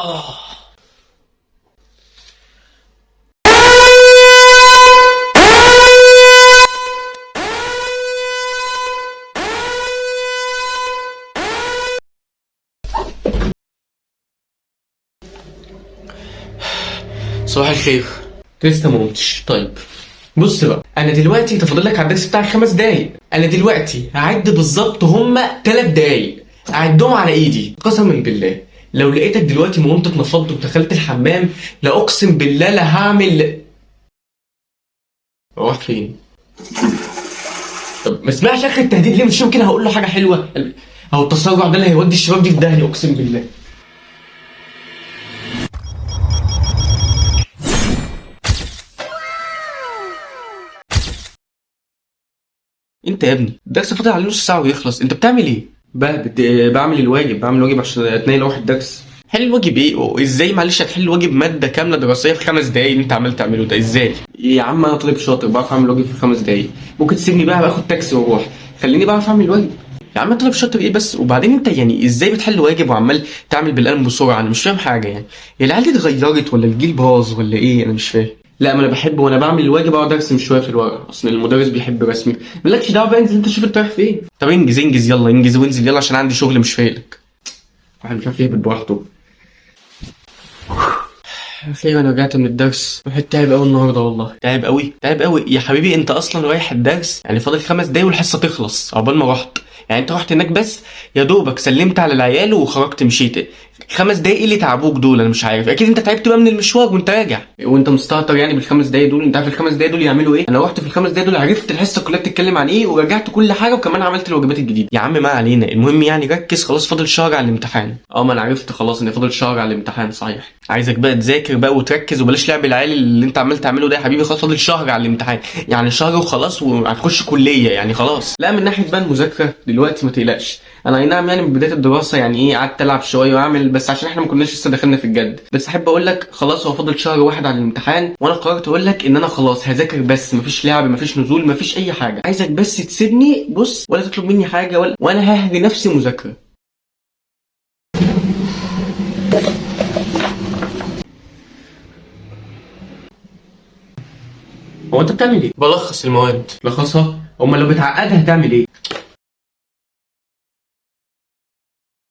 صباح الخير. لسه ما قمتش؟ طيب بص بقى، انا دلوقتي تفاضل لك على الدرس بتاعك 5 دقايق. انا دلوقتي هعد بالظبط هما 3 دقايق، اعدهم على ايدي قسما بالله. لو لقيتك دلوقتي ما قمت اتنفضت ودخلت الحمام، لا اقسم بالله لا هعمل. اروح فين؟ طب ما اسمعش اخر التهديد ليه؟ مش يمكن هقول له حاجه حلوه؟ اهو التسرع ده اللي هيودي الشباب دي في داهيه اقسم بالله. انت يا ابني الدرس فاضل عليه نص ساعه ويخلص، انت بتعمل ايه؟ بعمل الواجب، عشان اتنقل اروح الدرس. حل الواجب ايه؟ وازاي معلش هتحل واجب ماده كامله دراسيه في 5 دقايق اللي انت عمال تعمله ده؟ ازاي يا عم؟ انا طالب شاطر بعرف اعمل واجب في 5 دقايق. ممكن تسيبني بقى باخد تاكسي واروح، خليني بعرف اعمل واجب. يا عم طالب شاطر ايه بس؟ وبعدين انت يعني ازاي بتحل واجب وعمال تعمل بالقلم بسرعه؟ انا مش فاهم حاجه يعني. هي العيال دي اتغيرت ولا الجيل باظ ولا ايه؟ انا مش فاهم. لا ما انا بحب وانا بعمل الواجب اقعد ارسم شويه في الورقه، اصل المدرس بيحب رسمي. مالكش دعوه بقى، انزل انت شوف انت رايح فين. طب انجز انجز يلا، انجز وانزل يلا عشان عندي شغل مش فايقلك. واحد مش عارف يهبط براحته. اخيرا انا رجعت من الدرس، الواحد تعب قوي النهارده والله، تعب قوي تعب قوي يا حبيبي. انت اصلا رايح الدرس يعني فاضل 5 دقايق والحصه تخلص عقبال ما رحت. يعني انت رحت هناك بس يا دوبك سلمت على العيال وخرجت مشيت. 5 دقايق اللي تعبوك دول؟ انا مش عارف، اكيد انت تعبت بقى من المشوار وانت راجع وانت مستهتر يعني بالخمس دقايق دول. انت عارف الخمس دقايق دول يعملوا ايه؟ انا رحت في الخمس دقايق دول عرفت الحصه كلها بتتكلم عن ايه، ورجعت كل حاجه وكمان عملت الواجبات الجديده. يا عم ما علينا، المهم يعني ركز خلاص، فاضل شهر على الامتحان. ما انا عرفت خلاص ان فاضل شهر على الامتحان صحيح. عايزك بقى تذاكر بقى وتركز وبلاش لعب العيال اللي انت عمال تعمله ده يا حبيبي. خلاص فاضل شهر على الامتحان، يعني شهر وخلاص وهتخش كليه يعني خلاص. لا من ناحيه بقى المذاكره دلوقتي ما تقلقش. انا اي نعم يعني من بدايه الدراسه يعني ايه قعدت العب شويه واعمل بس عشان احنا ما كناش لسه دخلنا في الجد. بس احب اقول لك خلاص هو فاضل شهر واحد على الامتحان، وانا قررت اقول لك ان انا خلاص هذاكر بس مفيش لعب مفيش نزول مفيش اي حاجه. عايزك بس تسيبني بص ولا تطلب مني حاجه وانا ههري نفسي مذاكره. هو انت بتعمل ايه؟ بلخص المواد. لخصها؟ امال لو بتعقدها هتعمل ايه؟